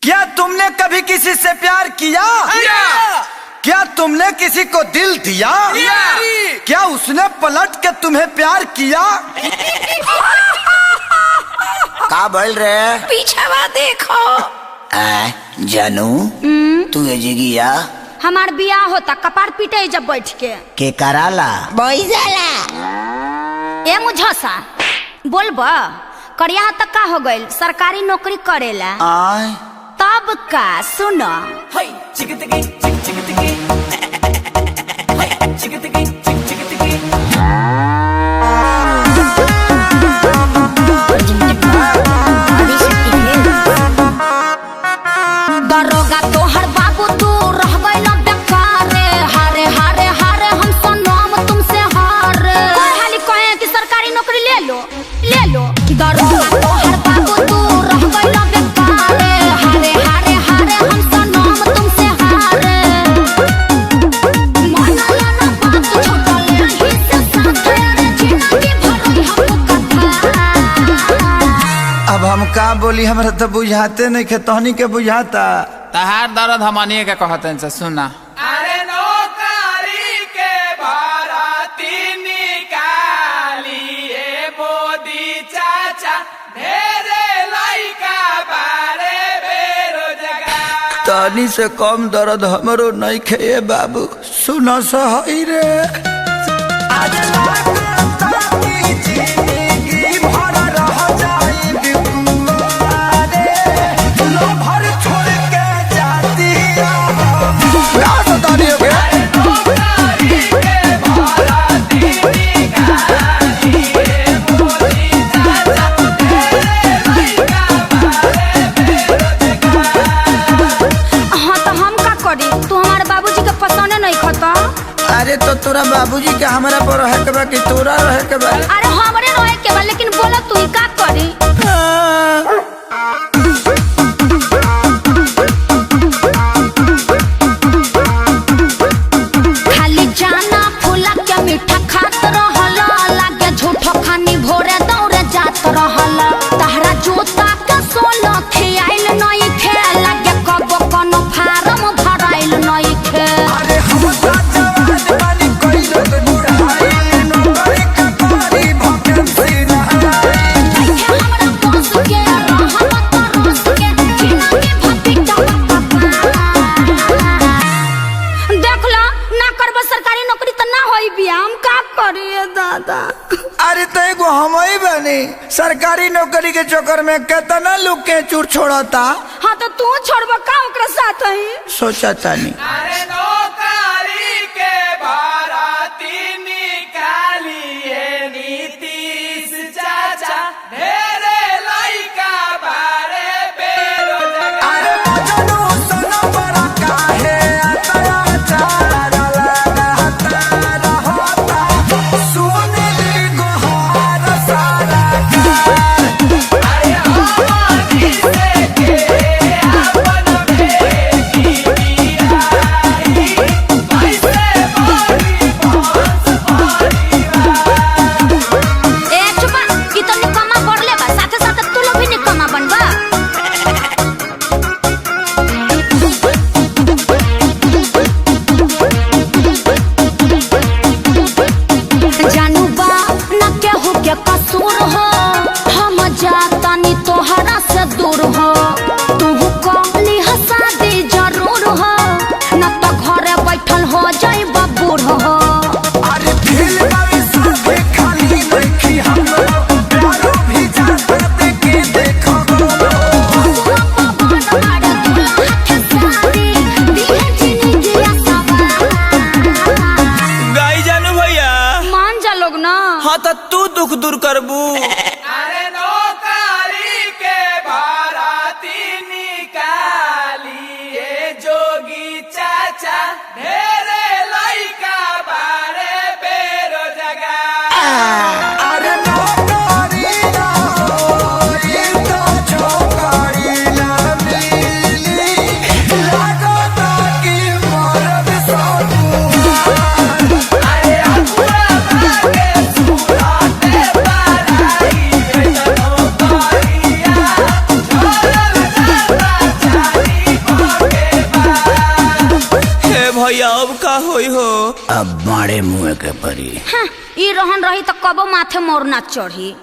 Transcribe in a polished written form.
क्या तुमने कभी किसी से प्यार किया? क्या तुमने किसी को दिल दिया? क्या उसने पलट के तुम्हें प्यार किया? का बोल रहे? पीछे देखो। जानू तू एजिगिया हमार बियाह होता कपार पीटे जब बैठ के कराला बैजाला। ए मुझसा बोलबा करिया तक का हो गइल सरकारी नौकरी करेला आय तब का सुनो। दरोगा तोहर बाबू तू रह गइल बेकार हारे हारे हारे हम सनम तुमसे हारे कोई हाली कहे कि सरकारी नौकरी ले लो दरोगा तोहर बाबू तू रह गइल बेकार हारे हारे हारे हम सनम तुमसे हारे मनला ना बात छोटल रही से साथ रे जिंदगी भर हम कथा। अब हम का बोली, हमरा तो बुझाते नहीं खे, तोहनी के बुझाता। तहार दर्द हमनी के कहते से सुना। अरे नौकरी के भर्ती निकालिए मोदी चाचा ढेरे लइका बारे बेरोजगार। तनी से कम दर्द हमरो नहीं खे बाबू, सुनो सही रे। अरे तो तोरा बाबूजी के हमारा पर रहे के बा कि तोरा रहे के बा? अरे हमरे रहे के बा लेकिन बोला तू का करी। खाली जाना फूला के मीठा खात रहला लागे झूठो खानी भोरे दौड़े जात रहला तहरा जूता के सोलो खियाइल नहीं खे लागे कबो कोनो फार्म भराइल नहीं खे। अरे हम दादा। अरे तो एगो हम ही बनी सरकारी नौकरी के चक्कर में कितना लोग के चूर छोड़ता। हाँ तो तू छोड़बा का ओकरा साथ ही सोचा तानी। अरे नौकरी के भर्ती निकालिए नीतीश चाचा ढेरे लइका बारे बेरोजगार। अरे मजनू सनम बड़ा काहे अत्याचार लगाता रहता सुनील गोहार सारा अरे हमारी से के अपन बेटी बियाही ऐसे बड़ी बांस परिवार। ए चुपा ई तो निकम्मा पड़ले बा साथे साथे तू लोग भी निकम्मा बनबा। जानू बा न केहू के कसूर हो हम जातानी तोहरा से दूर हो तू कहली शादी जरूर हो न तो घरे बैठल हो जाइबा बूढ़ हो। अरे दिल में साथे खाली नहीं की हम प्यारो भी जाता देखे देखो गाई जानू भैया मान जा लोग ना। हाँ तो तू दुख दूर करबू। अरे नौकरी के भर्ती निकालिए जोगी चाचा ढेरे लइका बारे बेरोजगार। अरे नौकरी ना होई तो छोकरी ना मिली लागता कि मरद सोनू। अरे अपुरा बाके सुनाते पराई नौकरिया छोड़ल जाता भैया अब का होई हो? अब मारे मुँह के परी। हाँ, ई रहन रही तो कबो माथे मोर ना चढ़ी।